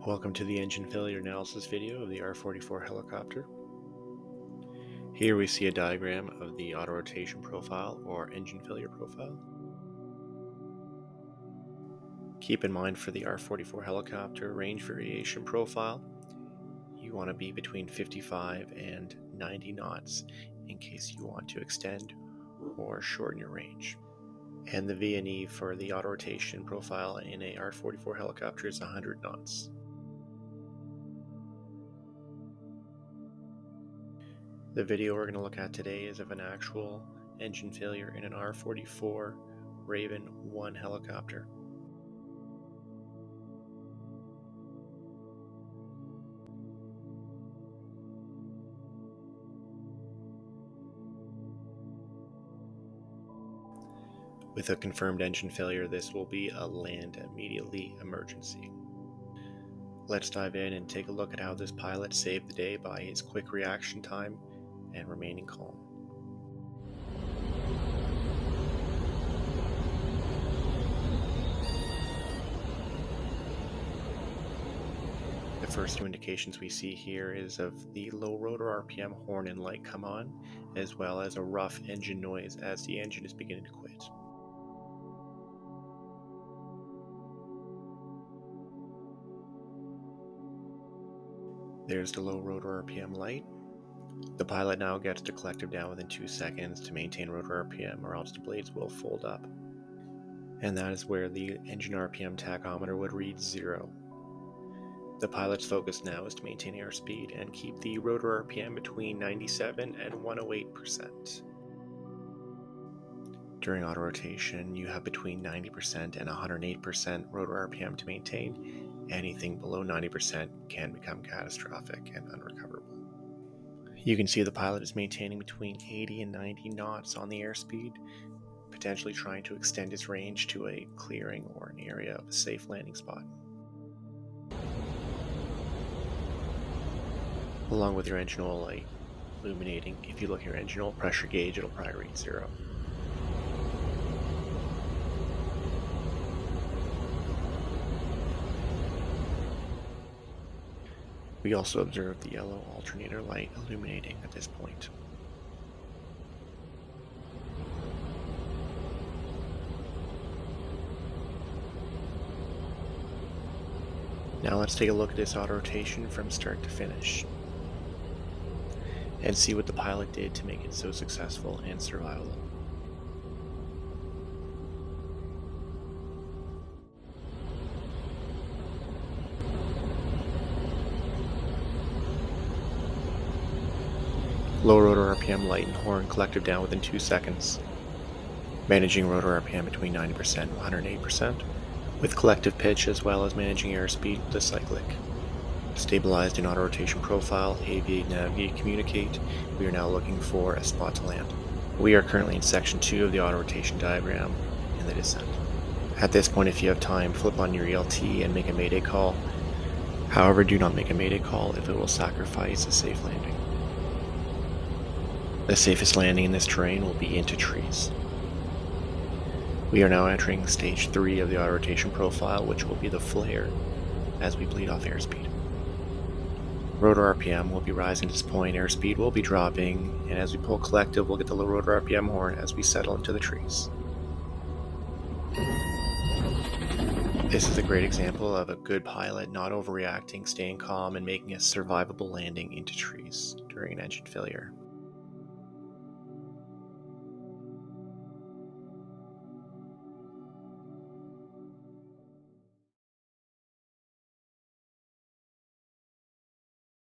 Welcome to the engine failure analysis video of the R44 helicopter. Here we see a diagram of the auto rotation profile or engine failure profile. Keep in mind for the R44 helicopter range variation profile, you want to be between 55 and 90 knots in case you want to extend or shorten your range. And the V&E for the auto rotation profile in a R44 helicopter is 100 knots. The video we're going to look at today is of an actual engine failure in an R44 Raven 1 helicopter. With a confirmed engine failure, this will be a land immediately emergency. Let's dive in and take a look at how this pilot saved the day by his quick reaction time and remaining calm. The first two indications we see here is of the low rotor RPM horn and light come on, as well as a rough engine noise as the engine is beginning to quit. There's the low rotor RPM light. The pilot now gets the collective down within 2 seconds to maintain rotor RPM, or else the blades will fold up. And that is where the engine RPM tachometer would read 0. The pilot's focus now is to maintain airspeed and keep the rotor RPM between 97 and 108%. During auto rotation, you have between 90% and 108% rotor RPM to maintain. Anything below 90% can become catastrophic and unrecoverable. You can see the pilot is maintaining between 80 and 90 knots on the airspeed, potentially trying to extend his range to a clearing or an area of a safe landing spot. Along with your engine oil light illuminating, if you look at your engine oil pressure gauge, it'll probably read 0. We also observe the yellow alternator light illuminating at this point. Now let's take a look at this auto rotation from start to finish and see what the pilot did to make it so successful and survivable. Low rotor RPM light and horn collective down within 2 seconds. Managing rotor RPM between 90% and 108%, with collective pitch as well as managing airspeed with the cyclic. Stabilized in auto rotation profile, aviate, navigate, communicate. We are now looking for a spot to land. We are currently in section 2 of the auto rotation diagram in the descent. At this point, if you have time, flip on your ELT and make a mayday call. However, do not make a mayday call if it will sacrifice a safe landing. The safest landing in this terrain will be into trees. We are now entering stage 3 of the auto rotation profile, which will be the flare as we bleed off airspeed. Rotor RPM will be rising to this point, airspeed will be dropping, and as we pull collective, we'll get the low rotor RPM horn as we settle into the trees. This is a great example of a good pilot not overreacting, staying calm, and making a survivable landing into trees during an engine failure.